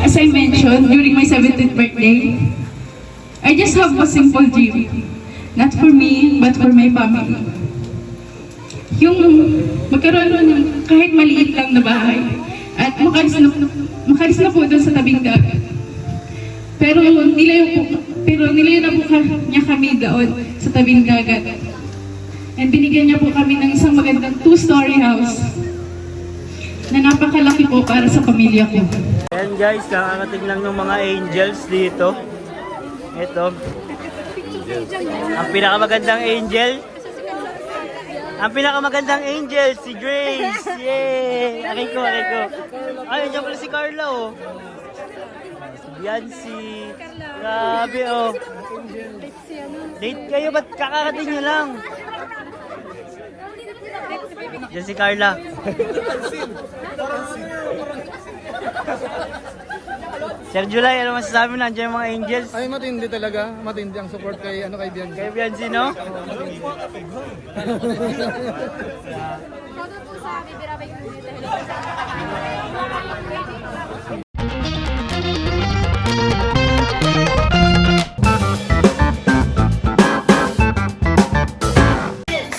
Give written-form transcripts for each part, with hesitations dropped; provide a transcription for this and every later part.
As I mentioned, during my 17th birthday, I just have a simple dream. Not for me, but for my family. Yung magkaroon ng kahit maliit lang na bahay at makalis na po doon sa tabing dagat. Pero nilayo na po niya kami doon sa tabing dagat. And binigyan niya po kami ng isang magandang 2-story house na napakalaki po para sa pamilya ko. Ayan guys, kakarating lang ng mga angels dito. Ito. Ang pinakamagandang angel. Ang pinakamagandang angel, si Grace. Yay! Aray ko. Ay, nandiyan pala si Carla, oh. Si Biancy. Grabe, oh. Late kayo, ba't kakarating nyo lang? Diyan si Carla. Sir July, ano masasabi na? Nandiyan yung mga angels? Ay, matindi talaga. Matindi ang support kay Bianchi. Kay Biancy, no?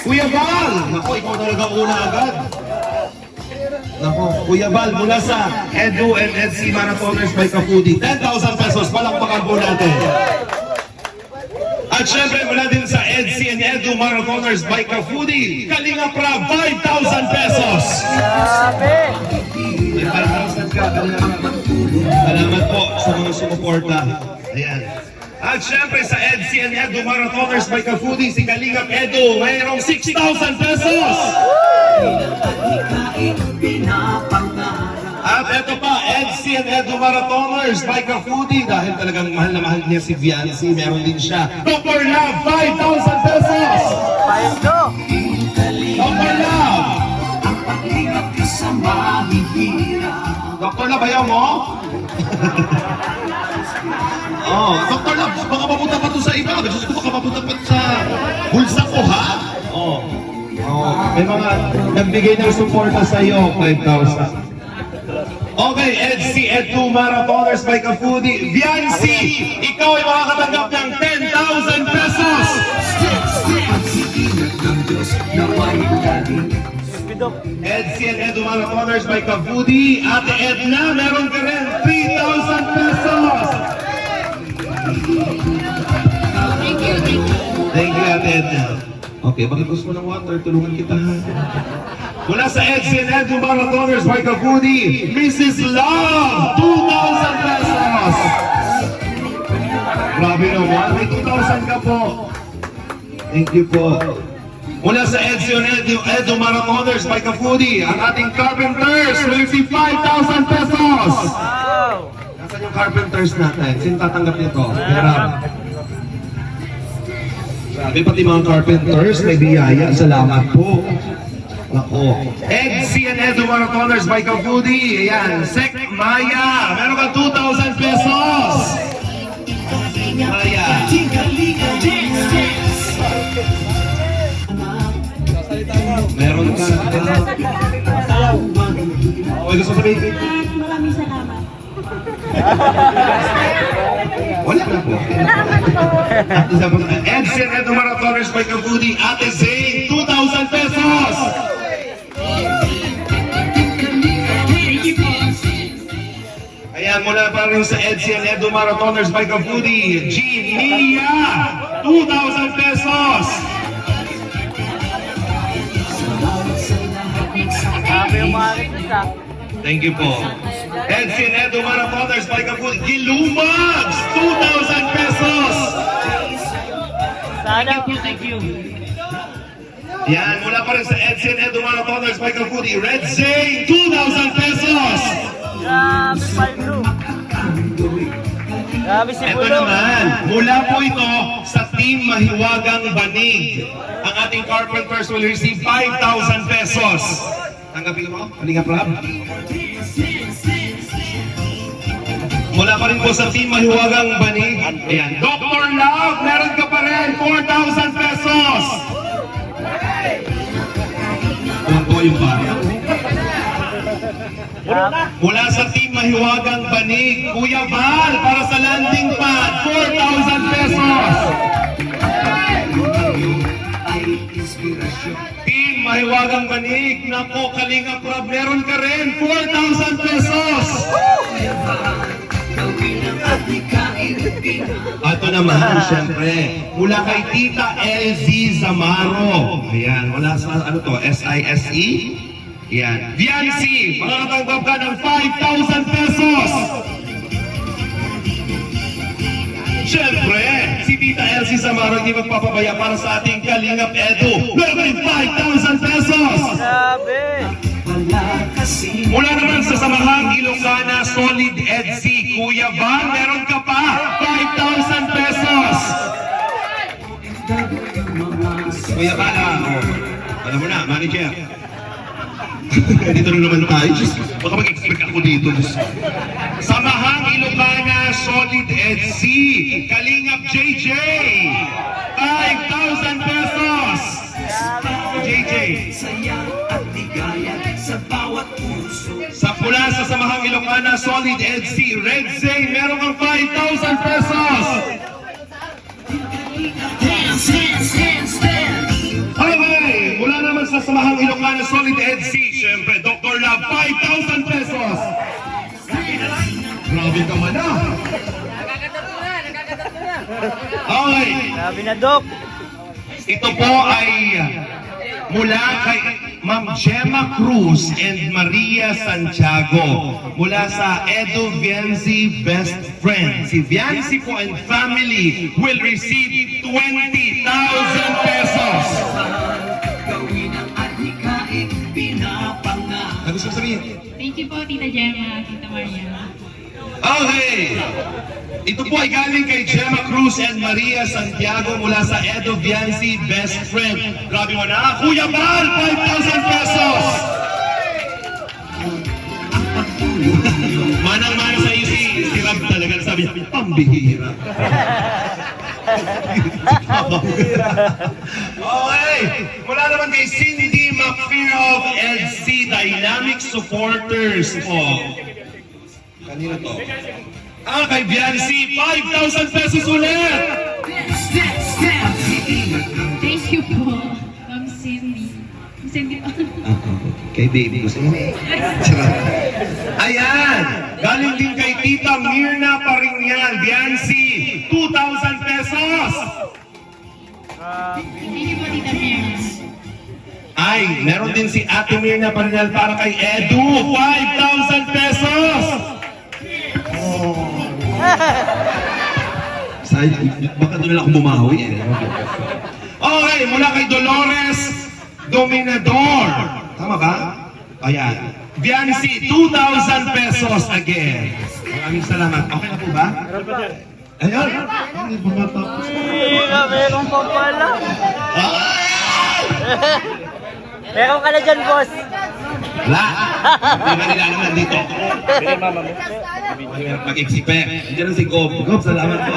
Kuya Bal! Naku, ikaw talaga una agad. Naku, Kuya Bal, mula sa Edu and EDC Marathoners by Kafudi, 10,000 pesos, palakpakan po natin. At syempre, mula din sa EDC and Edu Marathoners by Kafudi, Kalinga Prab, 5,000 pesos. May 5,000 ka, salamat po sa mga sumuporta. Ayan. At syempre sa EDC and Edu Marathoners by Kafudi, si Kalingap Edu, mayroong 6,000 pesos! At ito pa, EDC and Edu Marathoners by Kafudi, dahil talagang mahal na mahal niya si Biancy, meron din siya. Dr. Love, 5,000 pesos! Dr. Love! Dr. Love, ayaw mo? Oh, Dr. Love, baka mapunta pa to sa iba. Gusto ko baka mapunta pa sa bulsa ko, ha? Oh. May mga nagbigay ng suporta sa iyo, 5,000. Okay, EDC, Edu Marathoners by Kafudi. Biancy, ikaw ay makakatanggap ng 10,000 pesos! EDC and Edu Marathoners by Kafudi. Ate Edna, meron ka rin 3,000 pesos! Thank you, Ate Edna. Okay, bakit gusto mo ng water? Tulungan kita, ha? Mula sa EDC and Edu Marathoners by Kafudi, Mrs. Love, 2,000 pesos! Grabe naman, may 2,000 ka po. Thank you po. Mula sa EDC and Edu Marathoners by Kafudi, ang ating carpenters will receive 5,000 pesos! Wow! Nasaan yung carpenters natin? Sino tatanggap nito? Hirap. Grabe, pati mga carpenters, may biyaya. Salamat po. Ako. EDC and Edu Marathoners by Kafudi. Ayan, Sek Maya. Meron ka 2,000 pesos. Maya. Meron ka. Okay, gusto sabihin. Maraming salamat. Wala na po. At isa po, EDC and Edu Marathoners by Kafudi. Ate Zane, 2,000 pesos. Ayan, mula pa rin sa EDC and Edu Marathoners by Kafudi, Jean Mia, 2,000 pesos. Grabe yung mga artista. Thank you po. EDC and Edu Marathoners by Kafudi, Gilumags, 2,000 pesos. Sana. Thank you. Yan, mula pa rin sa EDC and Edu Marathoners by Kafudi, Red Zane, 2,000 pesos. Grabe, Paldo. Grabe si Ito Bulong. naman, mula po ito sa Team Mahiwagang Banig. Ang ating carpenters will receive 5,000 pesos. Tanggapin mo, Kalinga Prab. Mula pa rin po sa Team Mahiwagang Banig. Ayan, Dr. Love, meron ka pa rin 4,000 pesos. Alam ko yung pare. Mula sa Team Mahiwagang Banig, Kuya Val, para sa landing pad, 4,000 pesos. Team Mahiwagang Banig, nako, Kalinga Prab, meron ka rin, 4,000 pesos. Ito naman, siyempre, mula kay Tita LZ Zamaro. Ayan, mula sa, ano to, SISE? Ayan. Viancy, makakatanggap ka ng 5,000 pesos. Siyempre, si Tita LZ Zamaro hindi magpapabaya para sa ating Kalingap Edu. Meron kayong 5,000 pesos. Grabe. Mula naman sa Samahang Ilocana Solid EDC, Kuya Val, meron ka pa 5,000 pesos. Kuya Val, alam mo na, manager. Dito na naman tayo. Baka mag-expect ako dito. Samahang Ilocana Solid EDC, Kalingap JJ, 5,000 pesos. JJ. Sa pula sa Samahang Ilocana Solid EDC, Red Zay, meron kang 5,000 pesos. Okay, mula naman sa Samahang Ilocana Solid EDC, syempre, Dr. Love, 5,000 pesos. Grabe ka man ah. Okay, Grabe na, Dok. ito po ay mula kay Ma'am Gemma Cruz and Maria Santiago mula sa Edu Viancy Best Friend. Si Viancy po and family will receive 20,000 pesos. Ano gusto sabihin? Thank you po, Tita Gemma, Tita Maria. Okay! Ito po ay galing kay Gemma Cruz and Maria Santiago mula sa Edo Viancy Best Friend. Grabe mo na, Kuya Val, 5,000 pesos! Manang-mana sa iyo si Rab talaga, sabi niya, pambihira. Okay, mula naman kay Cindy McPhee of LC Dynamic Supporters po. Kanina to? Kay Viancy, 5,000 pesos ulit! Thank you po, Ma'am Cindy. Cindy po. Kay baby ko sa'yo. Ayan! Galing din kay Tita Mirna Parinyan, Viancy, 2,000 pesos! Thank you po, Tita Mary. Ay, meron din si Ate Mirna Parinyan para kay Edu, 5,000 pesos! Baka doon lang ako bumawi eh. Okay, mula kay Dolores Dominador. Tama ba? Ayan. Viancy, 2,000 pesos again. Maraming salamat. Okay na po ba? Ayan. Hindi ba matapos? Meron pa pala. Ah! Meron ka na dyan, boss. Wala. Hindi ba nila naman dito? Mag-expect. Diyan si Gob. Gob, salamat po.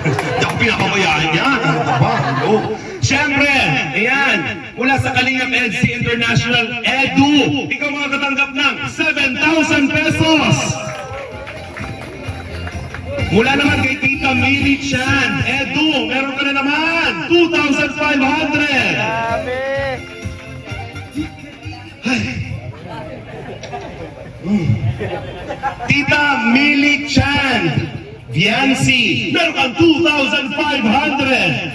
Hindi ako pinakabayaan yan. Ano ka ba? Hello? Siyempre, ayan, mula sa Kalingap LC International, Edu, ikaw makakatanggap ng 7,000 pesos. Mula naman kay Tita Mary Chan, Edu, meron ka na naman, 2,500. Grabe. Tita Mili Chan, Viancy, meron kang 2,500.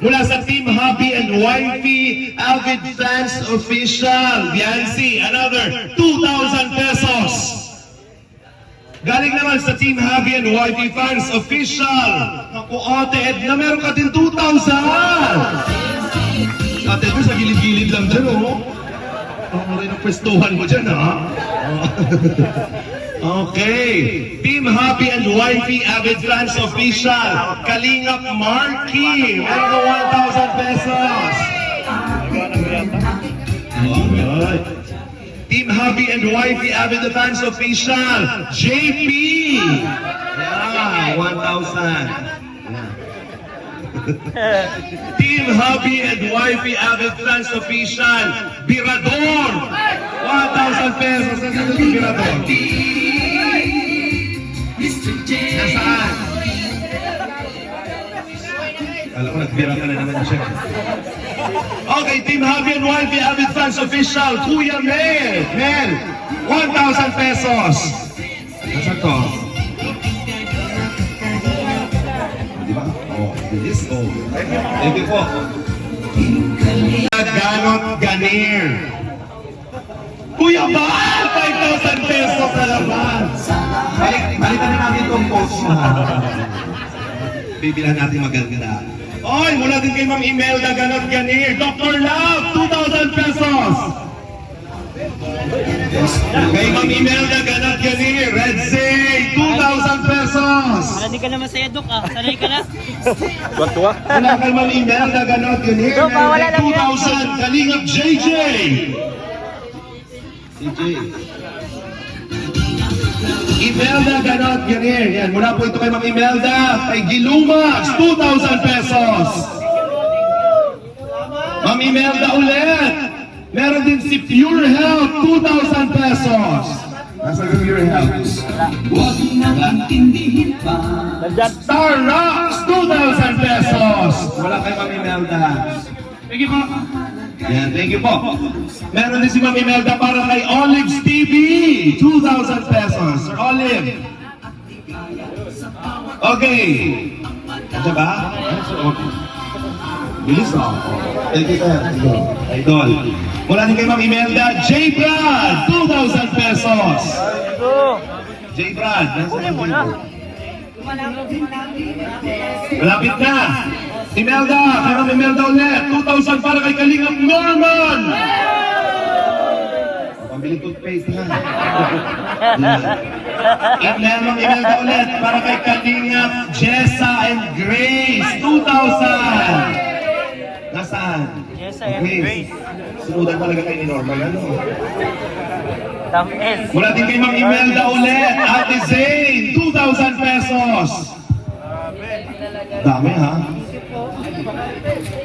Mula sa Team Hubby and Wifey, Avid Fans Official, Viancy, another 2,000 pesos. Galing naman sa Team Hubby and Wifey Fans Official, ako Ate Edna, meron ka din 2,000. Ate Edna, sa gilid-gilid lang dyan, oh. Ang rin ang pwestuhan mo dyan, ha? Okay. Team Happy and Wifey Avid Fans Official, Kalingap Marky, meron ka 1,000 pesos. Alright. Team Happy and Wifey Avid Fans Official, JP. Yeah, 1,000. Team Hubby and Wifey Avid Fans Official, Birador! 1,000 pesos. Nasaan si Birador? Nasaan? Alam ko, nagbira ka na naman siya. Okay, Team Hubby and Wifey Avid Fans Official, Kuya Mel! Mel! 1,000 pesos! Nasaan to? Di ba? Oh, bilis. Oh. Thank you po. Ganot Ganir. Kuya Bal! 5,000 pesos na naman! Balitan na namin itong post mo. Bibilan natin maganda. Oy, mula din kay Ma'am Imelda Ganot Ganir. Dr. Love, 2,000 pesos! Kay Ma'am Imelda Ganot Ganir, Red Zay, 2,000 pesos! Hindi ka na masaya, Dok, ah. Sanay ka na. Wala kay Ma'am Imelda Ganot Ganir, Dok, wala lang yan. 2,000, Kalingap JJ! CJ. Imelda Ganot Ganir, yan, mula po ito kay Ma'am Imelda, kay Gilumax, 2,000 pesos! Ma'am Imelda ulit! Meron din si Pure Health, 2,000 pesos. Nasa Pure Health. Star Rocks, 2,000 pesos. Wala kay Ma'am Imelda. Thank you po. Yan, thank you po. Meron din si Ma'am Imelda para kay Olive's TV, 2,000 pesos. Sir Olive. Okay. Nandiyan ba? Bilis oh. Thank you, sir. Idol. Mula din kay Ma'am Imelda, J. Brad, 2,000 pesos. J. Brad, nasa yung mo? Malapit na. Imelda, kay Ma'am Imelda ulit, 2,000 para kay Kalingap Norman. Pambili toothpaste na. Ma'am Imelda ulit, para kay Kalingap Jessa and Grace, 2,000. Nasaan? Jessa and Grace. Sinudan talaga kayo ni Norman, ano? Tam S. Mula din kay Ma'am Imelda ulit, Ate Zane, 2,000 pesos. Dami ha?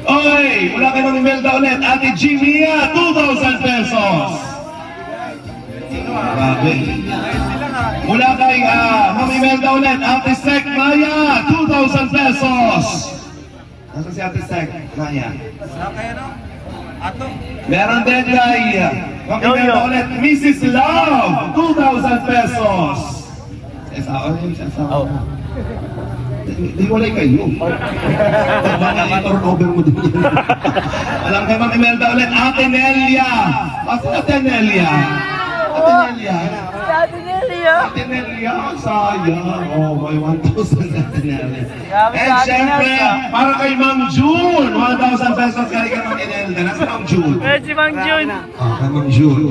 Oy, mula kay Ma'am Imelda ulit, Ate Jimia, 2,000 pesos. Grabe. Mula kay Ma'am Imelda ulit, Ate Sek Maya, 2,000 pesos. Nasaan si Ate Sek Maya? Meron din kay Ma'am Imelda ulit, Mrs. Love, 2,000 pesos. Oh. Di walay kayo. Baka i-turnover mo din yan. Alam kay Ma'am Imelda ulit, Ate Nelia. Kasi Ate Nelia. Ate Nelia. Ate Nelia. Ate Nelia, sayang. Oh, may 1,000 Ate Nelia. Grabe And si Ate syempre, Nelia. para kay Ma'am June, 1,000 pesos kay Ma'am Imelda. Nasa Ma'am June? Si Mang Jun. Kay Ma'am June.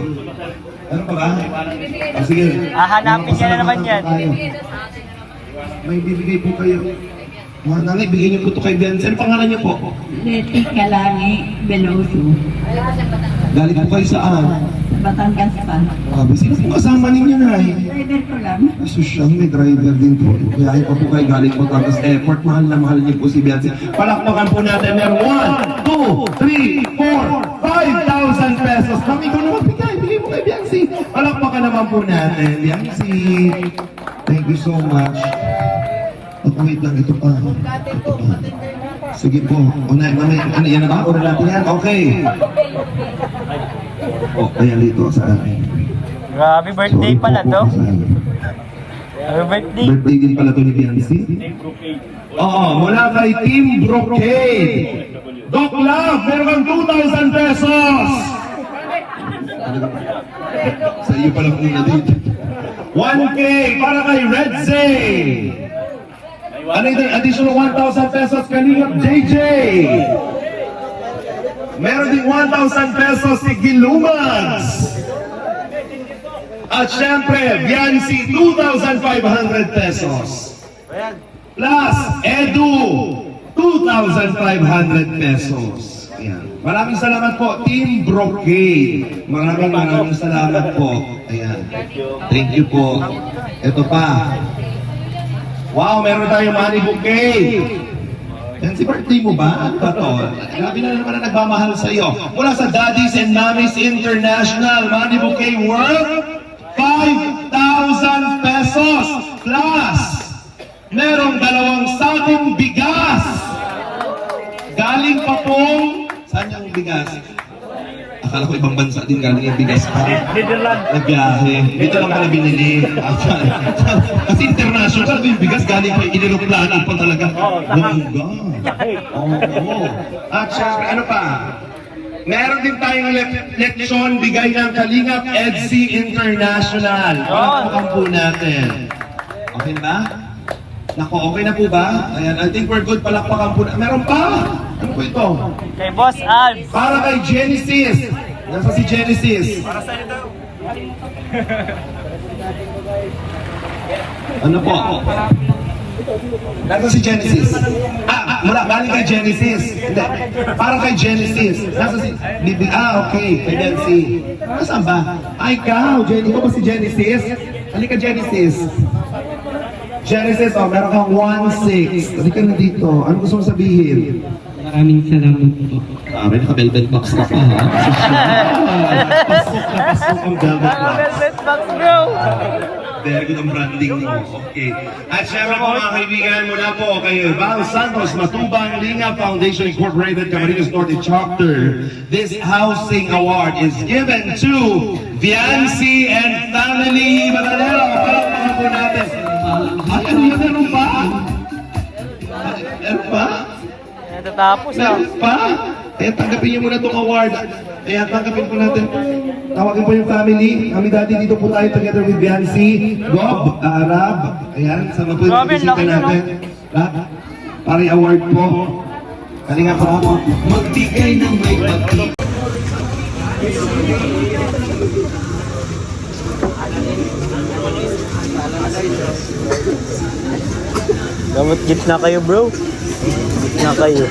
Ano pa ba? Sige. Hahanapin niya na naman yan. May bibigay po kayo. Mga nanay, bigyan niyo po ito kay Benz. Ano pangalan niyo po? Leti Kalangi Veloso. Galing po kayo saan? Batangas pa. Sino po kasama ninyo na eh? Driver ko lang. Asosyal, may driver din po. Kaya pa po kayo galing po Batangas Airport. Mahal na mahal niyo po si Beyonce. Palakpakan po natin. Meron 1, 2, 3, 4, 5,000 pesos. Kami ko naman bigay. Bigay mo kay Beyonce. Palakpakan naman po natin. Beyonce, thank you so much. Wait lang, ito pa. Ito pa. Sige po. Una, ano yan na ba? Una natin yan? Okay. Oh, ayan dito sa akin. Grabe, birthday Sorry pala po to. sa akin. Happy birthday. Birthday din pala to ni Beyonce? Oo, mula kay Team Brocade. Doc Love, meron kang 2,000 pesos. Sa iyo pala muna dito. 1K para kay Red Zay. Ano ito? Additional 1,000 pesos kanina JJ. Meron din 1,000 pesos si Gilumags. At syempre, Biancy, 2,500 pesos. Plus, Edu, 2,500 pesos. Ayan. Maraming salamat po, Team Brocade. Maraming salamat po. Ayan. Thank you po. Ito pa. Wow, meron tayong money bouquet. Yan si birthday mo ba? Ano ba to? Grabe na naman na nagmamahal sa iyo. Mula sa Daddies and Mommies International Money Bouquet worth 5,000 pesos plus merong 2 sakong bigas. Galing pa pong saan yung bigas? Akala ko ibang bansa din galing yung bigas pa. Nagbiyahe. Dito lang pala binili. Kasi international yung bigas galing pa iniluplano pa talaga. Oh my God. Oo. At syempre, ano pa? Meron din tayong leksyon bigay ng Kalingap EDSI International. Palakpakan po natin. Okay na ba? Nako, okay na po ba? Ayan, I think we're good. Palakpakan po na. Meron pa! Ano po ito? Kay Boss Alves. Para kay Genesis. Nasa si Genesis. Ano po? Nasa si Genesis. Mula, galing kay Genesis. Hindi. Para kay Genesis. Nasa si... okay. Kay Nancy. Nasaan ba? Ay, ikaw. Ikaw ba si Genesis? Halika, Genesis. Genesis, meron kang 1-6. Halika na dito. Ano gusto mong sabihin? Maraming salamat po. May naka-velvet box ka pa, ha? Pasok ang velvet box. Velvet box, bro. Very good ang branding mo. Okay. At syempre po mga kaibigan, mula po kay Val Santos, Matubang Linga Foundation Incorporated, Camarines Norte Chapter. This housing award is given to Viancy and Family Batanero. Palakpakan po natin. Ay, ano yan? Meron pa? Meron pa? Natatapos na. Meron pa? Kaya tanggapin niyo muna itong award. Kaya tanggapin po natin. Tawagin po yung family. Kami dati dito po tayo together with Biancy, Gob, Arab. Ayan, sama po yung Robin, bisita laki na, natin. Pari award po. Kalinga po ako. Magbigay ng may pati. Dapat gitna kayo, bro. Gitna kayo.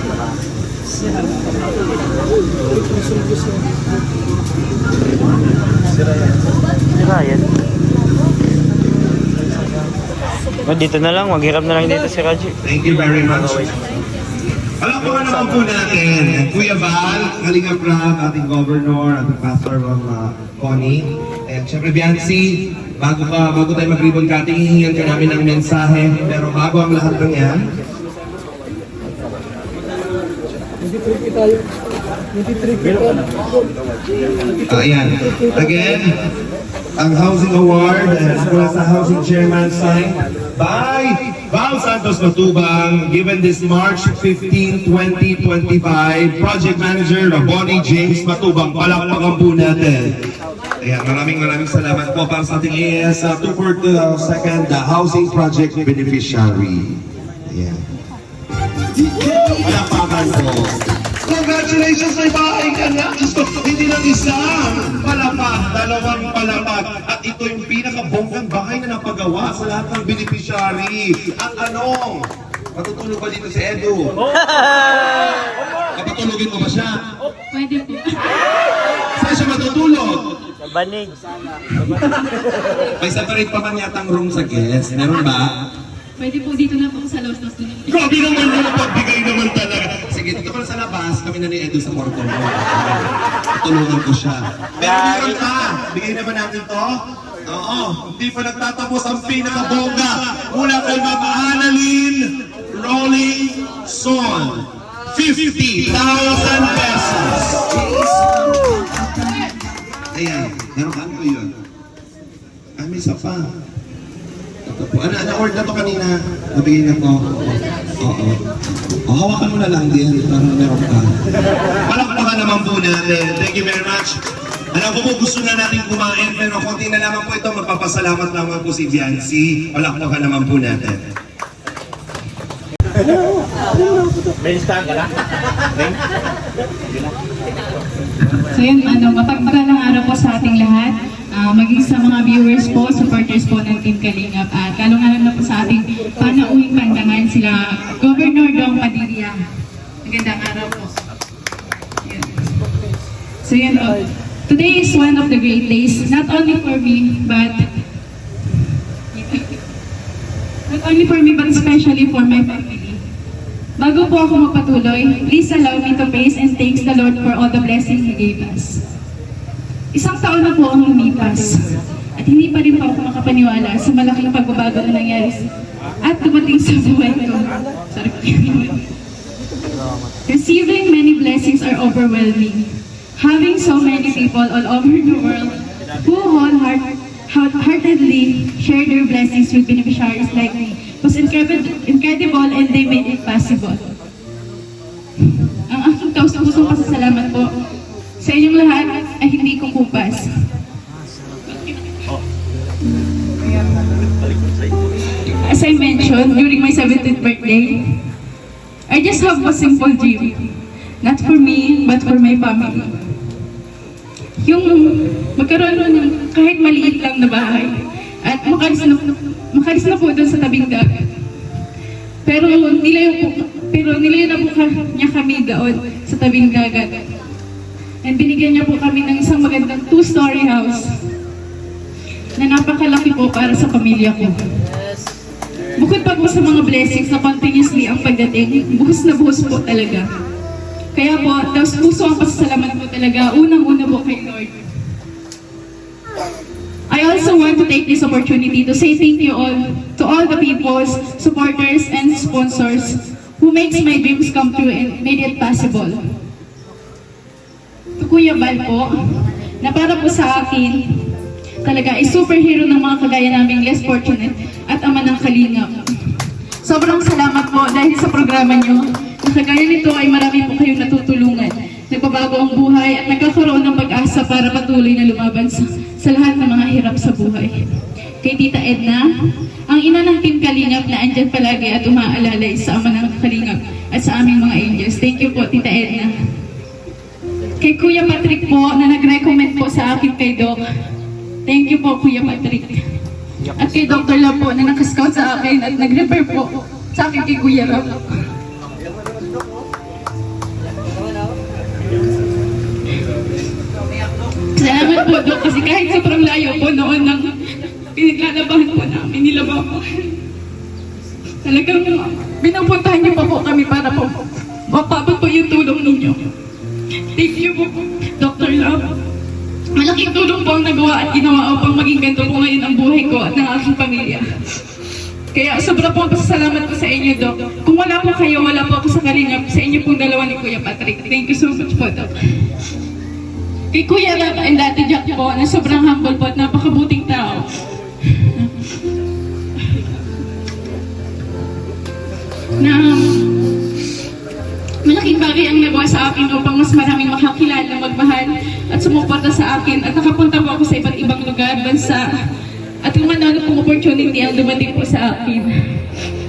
Sira yan. Dito na lang, maghirap na lang dito si Raji. Thank you very much. Alam ko naman po natin, Kuya Val, Kalinga Prab, ating governor, ating pastor, Connie. And syempre, Biancy, bago tayo mag-ribbon cutting, hihingan ka namin ng mensahe. Pero bago ang lahat ng yan, ayan. Again, ang Housing Award mula sa Housing Chairman signed by Val Santos Matubang, given this March 15, 2025, Project Manager Bonnie James Matubang. Palakpakan po natin. Ayan, maraming salamat po para sa ating AS 242nd Housing Project Beneficiary. Ayan. Palakpakan po. Congratulations, may bahay ka na! Diyos ko, hindi lang isang palapag, 2 palapag. At ito yung pinakabonggang bahay na napagawa sa lahat ng beneficiary. At ano? Matutulog ba dito si Edu? Kapatulogin mo ba siya? Pwede po. Saan siya matutulog? Sa banig. May separate pa man yatang room sa guest. Meron ba? Pwede po dito na po sa Los Dos. Grabe naman yun, pagbigay naman talaga. Sige, dito ka na sa labas, kami na ni Edu sa kwarto mo. Tulungan ko siya. Pero meron pa, bigay na ba natin to? Oo, hindi pa nagtatapos ang pinakabongga. Mula kay Ma'am Annalyn Rolling Son. 50,000 pesos. Ayan, meron ano yun? Ay, may isa pa. Ito po. Na-award na to kanina. Nabigay na po. Oo. Hawakan mo na lang din. Parang meron ka. Palakpakan naman po natin. Thank you very much. Alam ko po gusto na natin kumain pero konti na naman po ito. Magpapasalamat naman po si Viancy. Palakpakan naman po natin. So yun, mapagpalang araw po sa ating lahat. Maging sa mga viewers po, supporters po ng Team Kalingap. At lalong-lalo na po sa ating panauwing pandangan sila Governor Dong Padilla. Magandang araw po. Yun. So yun, today is one of the great days, not only for me, but especially for my family. Bago po ako magpatuloy, please allow me to praise and thanks the Lord for all the blessings He gave us. Isang taon na po ang lumipas, at hindi pa rin po ako makapaniwala sa malaking pagbabago na nangyari at dumating sa buhay ko. Sorry. Receiving many blessings are overwhelming. Having so many people all over the world who wholeheartedly share their blessings with beneficiaries like me was incredible and they made it possible. Ang aking taus-pusong pasasalamat po sa inyong lahat ay hindi ko kupas. As I mentioned during my 17th birthday, I just have a simple dream. Not for me, but for my family. Yung magkaroon ng kahit maliit lang na bahay at makalis na po doon sa tabing dagat. Pero nilayo na po niya kami doon sa tabing dagat. And binigyan niya po kami ng isang magandang 2-story house na napakalaki po para sa pamilya ko. Bukod pa po sa mga blessings na continuously ang pagdating, buhos na buhos po talaga. Kaya po, taos puso ang pasasalamat po talaga, unang-una po kay Lord. I also want to take this opportunity to say thank you all to all the people, supporters, and sponsors who makes my dreams come true and made it possible. To Kuya Bal po, na para po sa akin, talaga ay superhero ng mga kagaya naming less fortunate at ama ng kalingap. Sobrang salamat po dahil sa programa nyo. Na kagaya nito ay marami po kayong natutulungan. Nagbabago ang buhay at nagkakaroon ng pag-asa para patuloy na lumaban sa lahat ng mga hirap sa buhay. Kay Tita Edna, ang ina ng Team Kalingap na andyan palagi at umaalalay sa ama ng Kalingap at sa aming mga angels. Thank you po, Tita Edna. Kay Kuya Patrick po na nag-recommend po sa akin kay Doc. Thank you po, Kuya Patrick. At kay Dr. Love po na nakascout sa akin at nag-refer po sa akin kay Kuya Rob. Salamat po, Dok, kasi kahit sobrang layo po noon nang pinaglalabahan po namin, nilabaw po. Talagang binapuntahan niyo pa po kami para po mapabot po yung tulong ninyo. Thank you po, Dr. Love. Malaking tulong po ang nagawa at ginawa upang maging ganito po ngayon ang buhay ko at ng aking pamilya. Kaya sobra po ang pasasalamat ko sa inyo, Dok. Kung wala po kayo, wala po ako sa Kalingap, sa inyo pong dalawa ni Kuya Patrick. Thank you so much po, Dok. Kay Kuya Rob and Ate Jack po, na sobrang humble po at napakabuting tao. Na malaking bagay ang nagawa sa akin upang mas maraming makakilala, magmahal at sumuporta sa akin at nakapunta po ako sa iba't ibang lugar, bansa at kung ano pong opportunity ang dumating po sa akin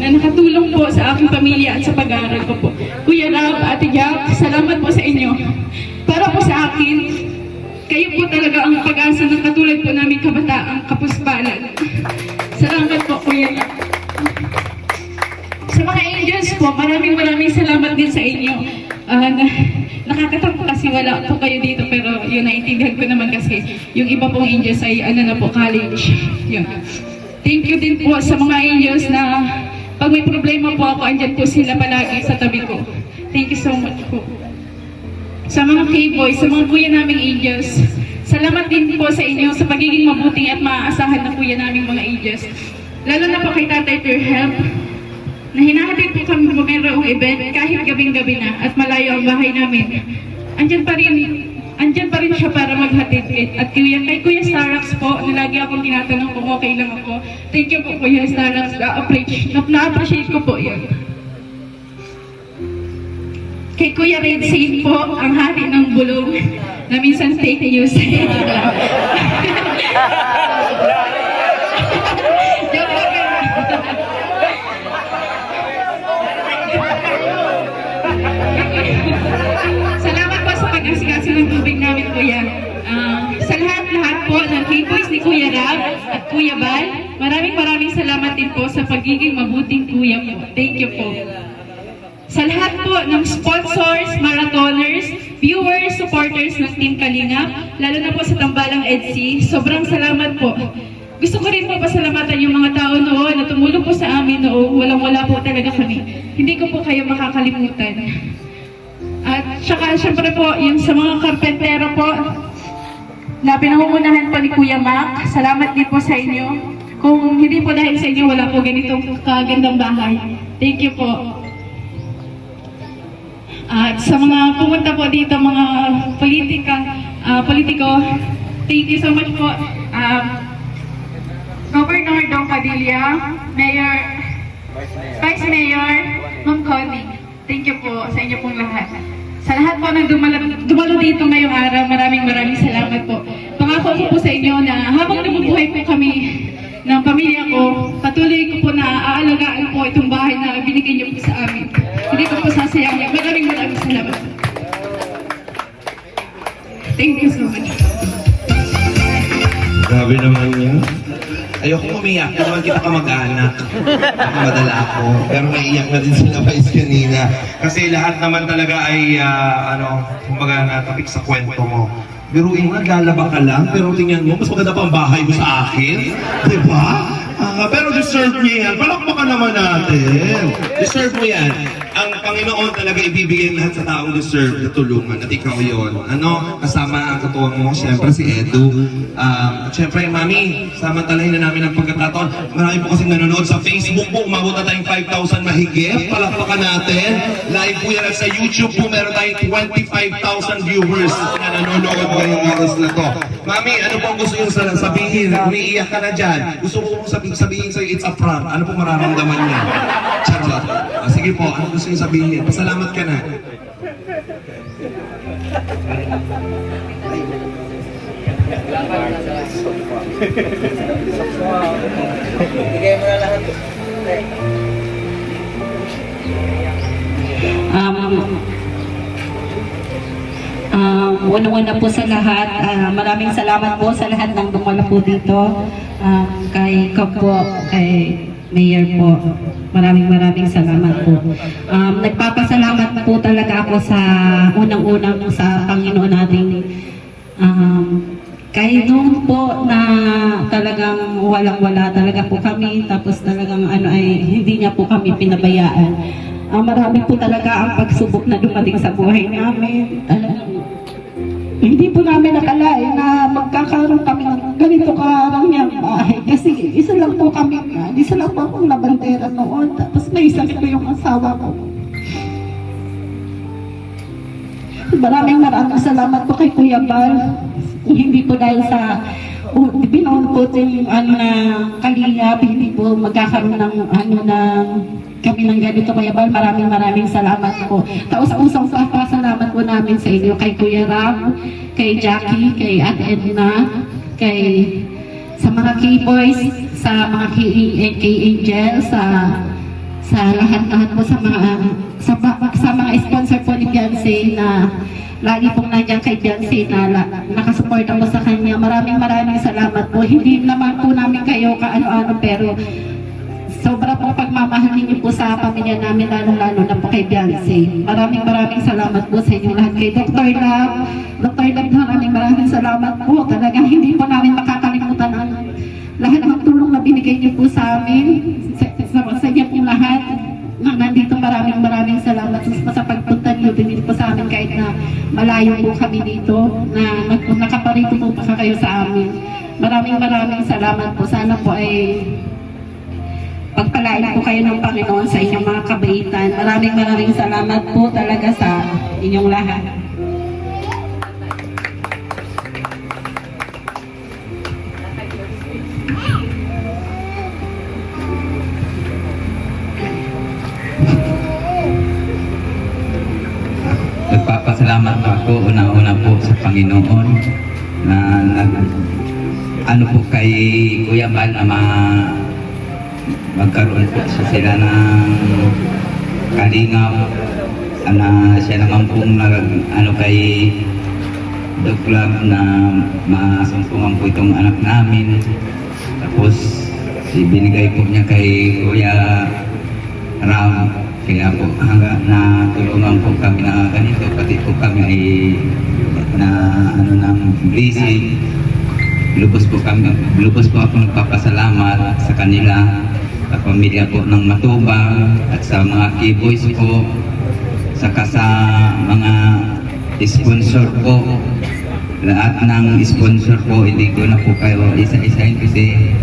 na nakatulong po sa aking pamilya at sa pag-aaral ko po. Kuya Rob, Ate Jack, salamat po sa inyo. Para po sa akin, kayo po talaga ang pag-asa ng katulad po namin kabataang kapuspalan. Salamat po, Kuya Rob. Sa mga angels po, maraming salamat din sa inyo. Nakakatampo kasi wala po kayo dito, pero yun, naiintindihan ko naman kasi yung iba pong angels ay college. Yun. Thank you din po sa mga angels na pag may problema po ako, andyan po sila palagi sa tabi ko. Thank you so much po. Sa mga K-boys, sa mga kuya naming angels, salamat din po sa inyo sa pagiging mabuting at maaasahan ng kuya naming mga angels. Lalo na po kay Tatay Perhelp, na hinahatid po kami mayroong event kahit gabing-gabi na at malayo ang bahay namin. Andyan pa rin siya para maghatid. At kay Kuya Starax po, na lagi akong tinatanong kung okay lang ako. Thank you po, Kuya Starax. Na-appreciate ko po yun. Kay Kuya Red Saint po, ang hari ng bulong na minsan fake news. Salamat po sa pag-asikaso ng tubig namin, Kuya. Sa lahat po ng K-Boys ni Kuya Rab at Kuya Bal, maraming salamat din po sa pagiging mabuting kuya po. Thank you po. Sa lahat po ng sponsors, marathoners, viewers, supporters ng Team Kalingap, lalo na po sa Tambalang EDC, sobrang salamat po. Gusto ko rin po pasalamatan yung mga tao noon na tumulong po sa amin noong walang-wala po talaga kami. Hindi ko po kayo makakalimutan. At saka syempre po, yung sa mga karpentero po, na pinangungunahan po ni Kuya Mac, salamat din po sa inyo. Kung hindi po dahil sa inyo, wala po ganitong kagandang bahay. Thank you po. At sa mga pumunta po dito, mga politiko, thank you so much po. Governor Dong Padilla, Mayor, Vice Mayor, Ma'am Connie, thank you po sa inyo pong lahat. Sa lahat po ng dumalo dito ngayong araw, maraming salamat po. Pangako ko po sa inyo na habang nabubuhay po kami ng pamilya ko, patuloy ko po na aalagaan po itong bahay na binigay niyo po sa amin. Hindi ko po sasayangin. Maraming salamat. Thank you so much. Grabe naman yan. Ayoko umiyak, hindi naman kita kamag-anak. Baka madala ako. Pero naiiyak na din sila Vice kanina. Kasi lahat naman talaga ay, kumbaga natapik sa kwento mo. Biruin mo, naglalaba ka lang, pero tingnan mo, mas maganda pa ang bahay mo sa akin. Diba? Pero deserve niya yan. Palakpakan naman natin. Deserve mo yan. Ang Panginoon talaga ibibigay lahat sa taong deserve na tulungan. At ikaw yun. Kasama ang katuwang mo, siyempre si Edu. Siyempre, Mami, samantalahin na namin ang pagkakataon. Marami po kasing nanonood sa Facebook po. Umabot na tayong 5,000 mahigit. Palakpakan natin. Live po yan at sa YouTube po. Meron tayong 25,000 viewers na nanonood ngayong oras na to. Mami, ano po ang gusto yung sabihin? Umiiyak ka na dyan. Gusto ko pong sabihin sa'yo, it's a prank. Ano po mararamdaman niya? Charot. Sige po, ano gusto yung sabihin? Pasalamat ka na. Una-una po sa lahat, maraming salamat po sa lahat ng dumala po dito. Kay Kapo, kay Mayor po, maraming salamat po. Nagpapasalamat po talaga ako sa unang-unang sa Panginoon nating kahit noon po na talagang walang-wala talaga po kami, tapos talagang ay hindi niya po kami pinabayaan. Marami po talaga ang pagsubok na dumating sa buhay namin. Hindi po namin nakalain na magkakaroon kami ng ganito karangyang bahay. Kasi isa lang po kami, isa lang po akong labandera noon. Tapos may sakit ko yung asawa ko. Maraming salamat po kay Kuya Bal. Hindi po dahil sa binoon po yung na kalingap, hindi po magkakaroon ng kami ng ganito, Kuya Bal. Maraming salamat po. Taos-pusong pasalamat po namin sa inyo, kay Kuya Ram, kay Jackie, kay Ate Edna, sa mga K-Boys, sa mga K-Angel, sa lahat po sa mga sponsor po ni Beyonce na lagi pong nandiyan kay Beyonce na nakasuporta po sa kanya. Maraming salamat po. Hindi naman po namin kayo kaano-ano, pero sobra po pagmamahal ninyo po sa pamilya namin, lalo na po kay Beyonce. Maraming salamat po sa inyo lahat. Kay Dr. Love, maraming salamat po. Talagang hindi po namin makakalimutan ang lahat ng tulong na binigay niyo po sa amin, sa inyo po lahat. Nandito maraming salamat sa pagpunta niyo din po sa amin kahit na malayo po kami dito, na nakaparito po pa kayo sa amin. Maraming salamat po. Sana po ay pagpalain po kayo ng Panginoon sa inyong mga kabaitan. Maraming salamat po talaga sa inyong lahat. Nagpapasalamat ako una-una po sa Panginoon na po kay Kuya Bal na magkaroon po sila ng kalingap na siya naman pong kay Doc Love na masumpungan po itong anak namin. Tapos binigay po niya kay Kuya Ram. Kaya po hanggang na tulungan po kami na ganito, pati po kami ay ng blessing. lubos po ako nagpapasalamat sa kanila, sa pamilya po ng Matubang at sa mga keyboys po, saka sa mga sponsor po. Lahat ng sponsor po, hindi ko na po kayo isa-isahin kasi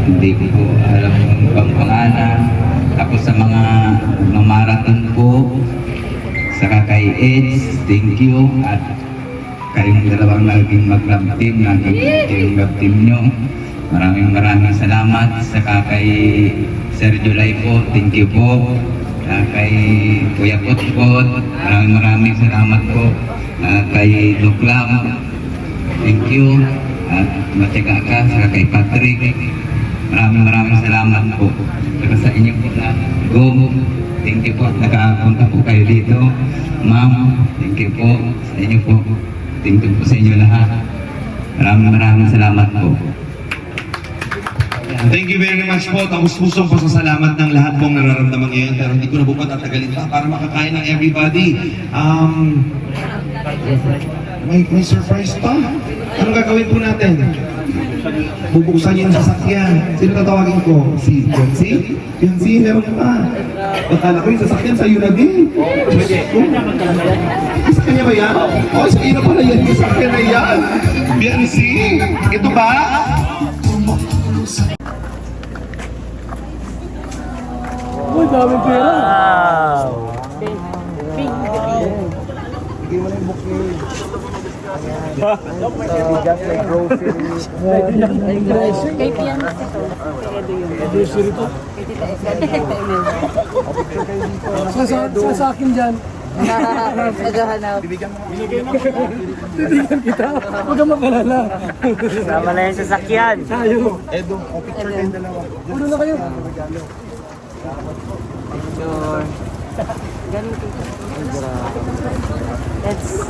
hindi ko po alam ang pangalan. Tapos sa mga mamarathon po, saka kay Eds, thank you. At kayong dalawang naging mag-love team, naging love team nyo. Maraming salamat. Saka kay Sergio Lai po, thank you po. Kay Kuya Potpot, maraming salamat po. Kay Duklam, thank you. At matiga ka, saka kay Patrick, maraming salamat po. Saka sa inyo po na Go, thank you po. Nakapunta po kayo dito. Ma'am, thank you po sa inyo po. Thank you po sa inyo lahat. Maraming salamat po. Thank you very much po. Taus-pusong pasasalamat ng lahat pong nararamdaman ngayon. Pero hindi ko na po patatagalin pa para makakain ng everybody. May surprise pa. Anong gagawin po natin? Bubuksan yung sasakyan. Sino tatawagin ko? Si Yancy? Yancy, meron pa. Akala ko yung sasakyan sa'yo na din. Sa kanya ba yan? Oh, sa ina pala yan. Yung sasakyan na yan. Yancy, ito ba? Uy, dami pera. Wow! Sa akin dyan. Naghahanap. Bibigyan kita. Huwag kang makalala. Sama na yung sasakyan. Tayo. Edo, picture kayong dalawa. Puro na kayo. Ganun ko. Let's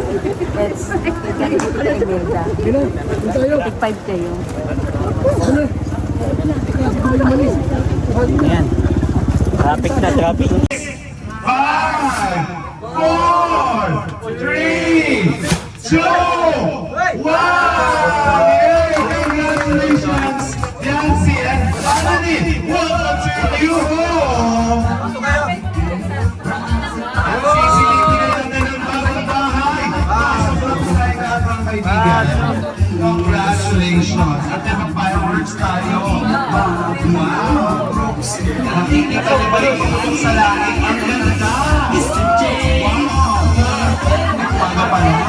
Imelda. Sino? Sino tayo? Take 5 kayo. Ano? Ayan. Traffic na, traffic. 5, 4, 3, 2, 1! Yay! Congratulations, Yancy and family! Welcome to your new home! At sisilipin na natin ang bagong bahay! Sobrang tayo ka at mga kaibigan. Congratulations! At nag-fireworks tayo! Wow! Nakikita niyo ba yung sa langit? Ang ganda! Wow! Pagkapan mo.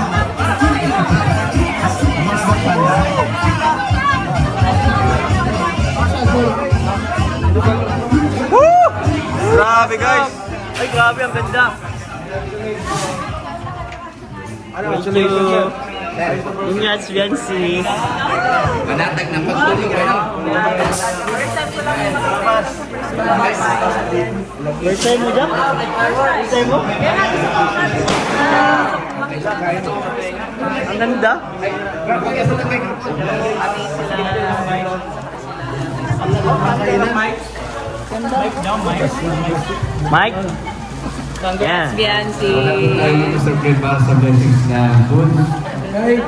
Mas magpala. Grabe guys! Ay grabe, ang ganda! Congratulations! Congrats, Yancy! Manatag ng pagtuloy ka na. First time mo dyan? First time mo? Ang ganda! Mike? Yan. Biancy. Mr. Preba sa blessings na food. Okay.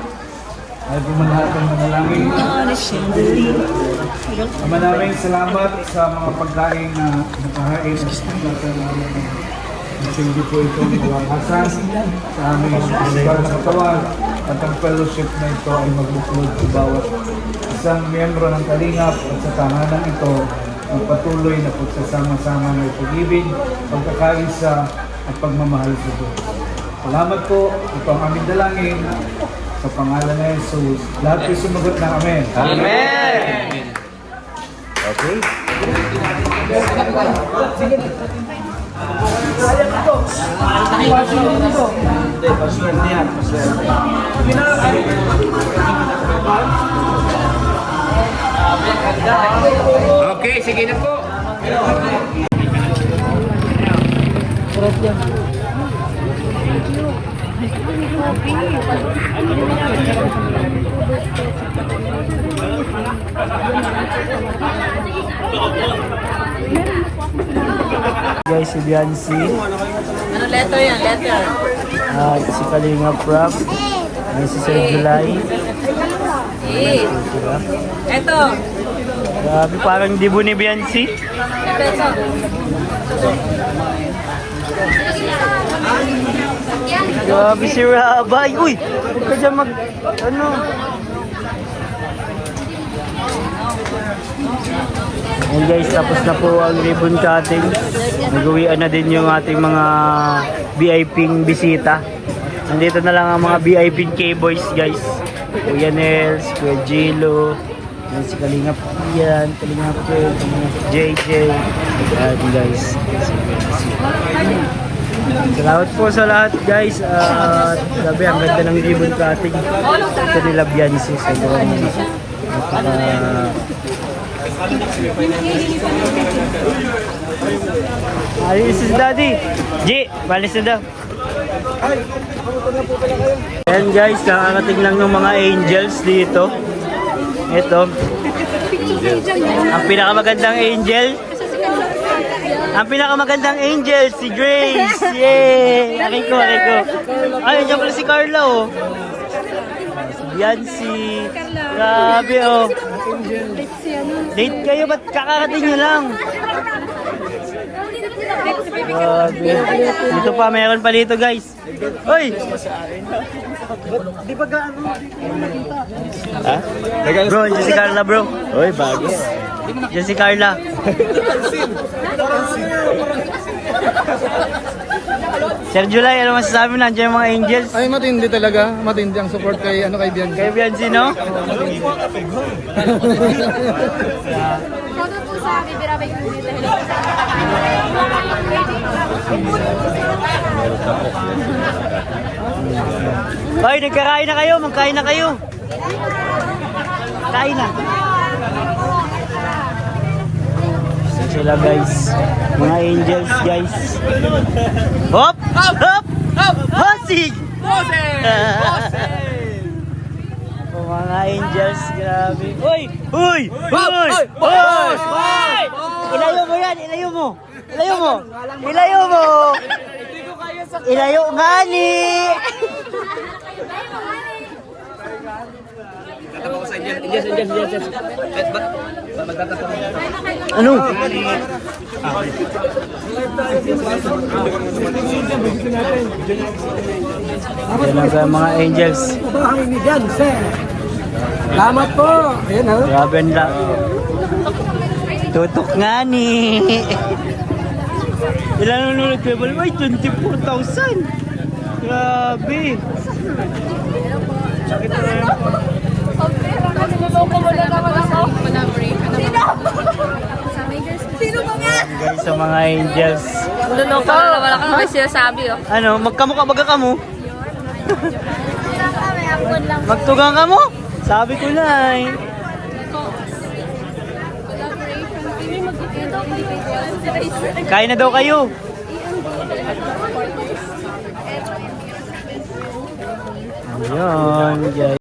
At pumalahatan ng malangin. Maraming salamat sa mga pagkain na nakahain. Hindi po itong mawakasan sa aming lugar na katawan at ang fellowship na ito ay magbuklod sa bawat isang miyembro ng Kalingap at sa tahanan ito ang patuloy na pagsasama-sama ng pag-ibig, pagkakaisa at pagmamahal sa Diyos. Salamat po. Ito ang aming dalangin sa pangalan ng Jesus. Lahat ay sumagot na amen. Amen! Okay. Okay, sige na po. Guys, si Biancy. Ano letter yan? Letter. Si Kalinga Prab. May si Sir July. Eto. Grabe, parang dibo ni Biancy. Peso. Grabe si Rabay. Uy, huwag ka dyan mag... Ano? Ayan guys, tapos na po ang ribbon cutting. Nag-uwian na din yung ating mga VIP-ng bisita. Nandito na lang ang mga VIP K-boys guys. Kuya Nels, Kuya Gilo, yan si Kalingap Ian, Kalingap Phil, Kalingap JJ. Ayan guys. Salamat po sa lahat guys. At grabe, ang ganda ng ribbon cutting. Ito nila Biancy. Sobrang alis is daddy. G, malis na daw. Ayan guys, kakarating lang ng mga angels dito. Ito. Ang pinakamagandang angel. Ang pinakamagandang angel, si Grace. Yay! Akin ko. Ay, nandiyan pala si Carla, oh. Si Biancy. Grabe, oh. Date kayo, ba't kakarating nyo lang? Grabe. Dito pa, mayroon pa dito, guys. Uy! Di ba gaano? Ha? Bro, dyan si Carla, bro. Uy, bago. Dyan si Carla. Sir July, ano masasabi mo? Nandiyan yung mga angels. Ay, matindi talaga. Matindi ang support kay Bianca. Kay Biancy, no? Shoutout po sa Bibirabay Community. Hoy, nagkakain na kayo. Magkain na kayo. Kain na. Sila guys. Mga angels guys. Hop! Hop! Hop! Hosig! Mga angels, grabe. Uy! Uy! Uy! Uy! Ilayo mo yan! Ilayo mo! Ilayo mo! Ilayo mo! Ilayo nga ni! Ano? Yan ang mga angels. Salamat po. Ayan ha. Grabe ang lang. Tutok nga ni. Ilan nanonood kayo? Ay, 24,000. Grabe. Sakit na yun. Sino ba nga? Guys, sa mga angels. Luloko. Wala kang may sinasabi, oh. Ano, magkamukha baga ka mo? Magtugang ka mo? Sabi ko na eh. Kain na daw kayo. Ayun, guys.